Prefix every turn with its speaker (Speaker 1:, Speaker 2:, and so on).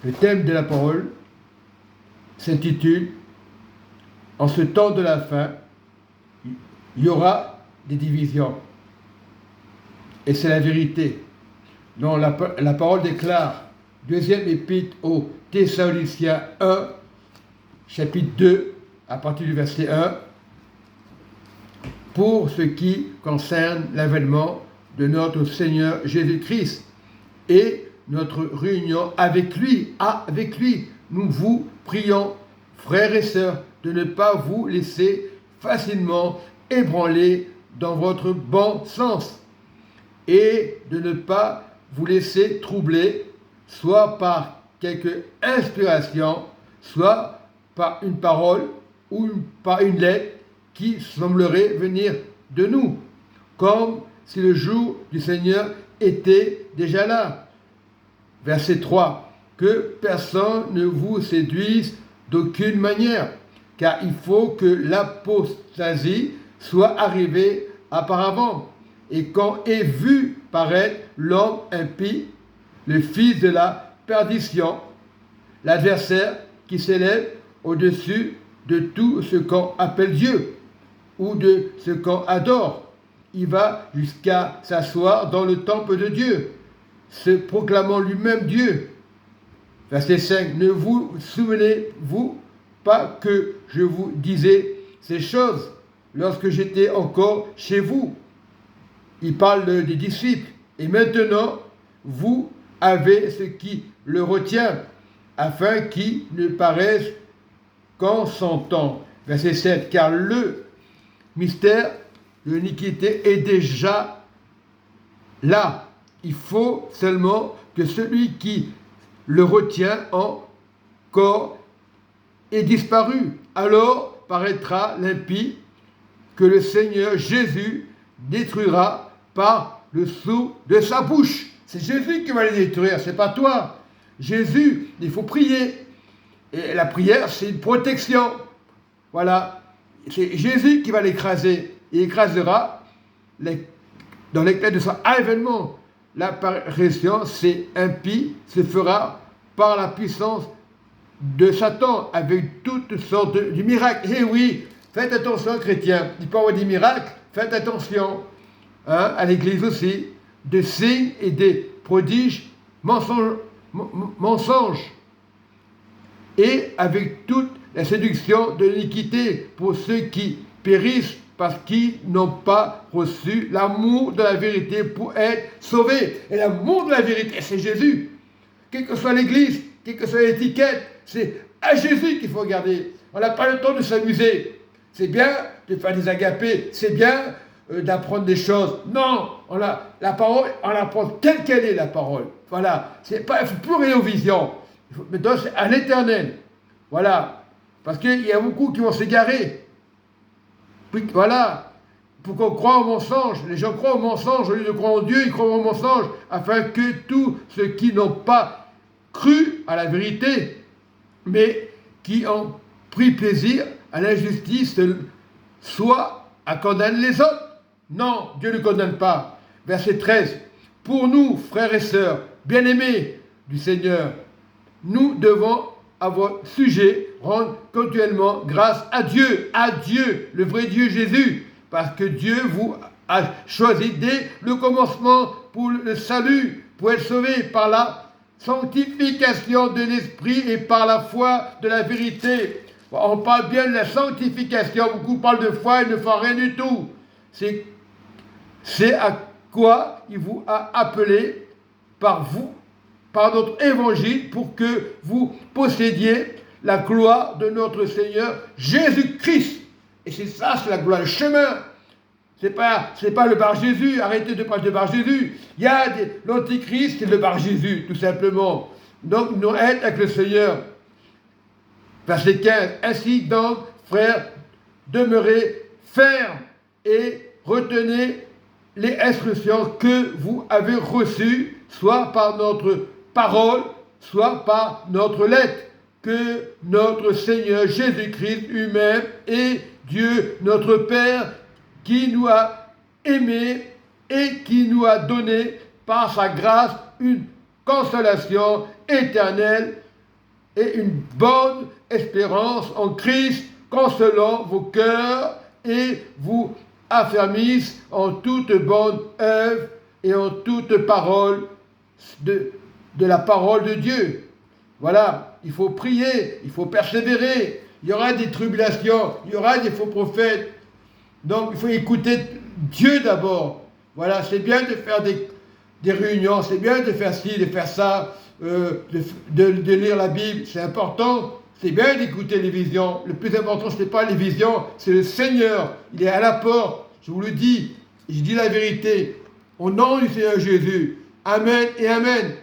Speaker 1: Le thème de la parole s'intitule « En ce temps de la fin, il y aura des divisions. » Et c'est la vérité. Donc la parole déclare, deuxième épître aux Thessaloniciens 1, chapitre 2, à partir du verset 1, pour ce qui concerne l'avènement de notre Seigneur Jésus-Christ et notre réunion avec lui. Avec lui, nous vous prions, frères et sœurs, de ne pas vous laisser facilement ébranler dans votre bon sens et de ne pas vous laisser troubler, soit par quelque inspiration, soit par une parole ou par une lettre qui semblerait venir de nous, comme si le jour du Seigneur était déjà là. Verset 3. Que personne ne vous séduise d'aucune manière, car il faut que l'apostasie soit arrivée auparavant, et qu'on ait vu paraître l'homme impie, le fils de la perdition, l'adversaire qui s'élève au-dessus de tout ce qu'on appelle Dieu, ou de ce qu'on adore. Il va jusqu'à s'asseoir dans le temple de Dieu, se proclamant lui-même Dieu. Verset 5. Ne vous souvenez-vous pas que je vous disais ces choses lorsque j'étais encore chez vous? Il parle des disciples. Et maintenant, vous avez ce qui le retient, afin qu'il ne paraisse qu'en son temps. Verset 7. Car le mystère de l'iniquité est déjà là. Il faut seulement que celui qui le retient encore ait disparu. Alors paraîtra l'impie que le Seigneur Jésus détruira par le sceau de sa bouche. C'est Jésus qui va les détruire, c'est pas toi. Jésus, il faut prier. Et la prière, c'est une protection. Voilà. C'est Jésus qui va l'écraser. Il écrasera dans l'éclat de son avènement. L'apparition, c'est impie, se fera par la puissance de Satan, avec toutes sortes de miracles. Eh oui, faites attention, chrétiens. Il peut y avoir des miracles, faites attention. À l'église aussi, des signes et des prodiges, mensonges. Et avec toute la séduction de l'iniquité pour ceux qui périssent parce qu'ils n'ont pas reçu l'amour de la vérité pour être sauvés. Et l'amour de la vérité, c'est Jésus. Quelle que soit l'église, quelle que soit l'étiquette, c'est à Jésus qu'il faut regarder. On n'a pas le temps de s'amuser. C'est bien de faire des agapés, c'est bien d'apprendre des choses. Non, la parole, on l'apprend telle qu'elle est, la parole. Voilà, il ne faut plus rien aux visions. Maintenant, c'est à l'éternel. Voilà, parce qu'il y a beaucoup qui vont s'égarer. Puis voilà, pour qu'on croie au mensonge. Les gens croient au mensonge, au lieu de croire en Dieu, ils croient au mensonge, afin que tous ceux qui n'ont pas cru à la vérité, mais qui ont pris plaisir à l'injustice, soient à condamner les autres. Non, Dieu ne condamne pas. Verset 13. Pour nous, frères et sœurs, bien-aimés du Seigneur, nous devons avoir sujet, rendre continuellement grâce à Dieu, le vrai Dieu Jésus, parce que Dieu vous a choisi dès le commencement pour le salut, pour être sauvé par la sanctification de l'Esprit et par la foi de la vérité. On parle bien de la sanctification, beaucoup parlent de foi et ne font rien du tout. C'est à quoi il vous a appelé par notre évangile, pour que vous possédiez la gloire de notre Seigneur Jésus-Christ. Et c'est ça, c'est la gloire, le chemin. C'est pas le Bar-Jésus, arrêtez de parler de Bar-Jésus. Il y a l'Antichrist et le Bar-Jésus, tout simplement. Donc, nous être avec le Seigneur. Verset 15. Ainsi donc, frères, demeurez fermes et retenez les instructions que vous avez reçues, soit par notre parole, soit par notre lettre, que notre Seigneur Jésus-Christ lui-même et Dieu notre Père, qui nous a aimés et qui nous a donné par sa grâce une consolation éternelle, et une bonne espérance en Christ, consolant vos cœurs et vous affermissent en toute bonne œuvre et en toute parole de la parole de Dieu. Voilà, il faut prier, il faut persévérer. Il y aura des tribulations, il y aura des faux prophètes. Donc il faut écouter Dieu d'abord. Voilà, c'est bien de faire des réunions, c'est bien de faire ci, de faire ça, de lire la Bible, c'est important. C'est bien d'écouter les visions. Le plus important, ce n'est pas les visions, c'est le Seigneur. Il est à la porte. Je vous le dis, je dis la vérité. Au nom du Seigneur Jésus. Amen et Amen.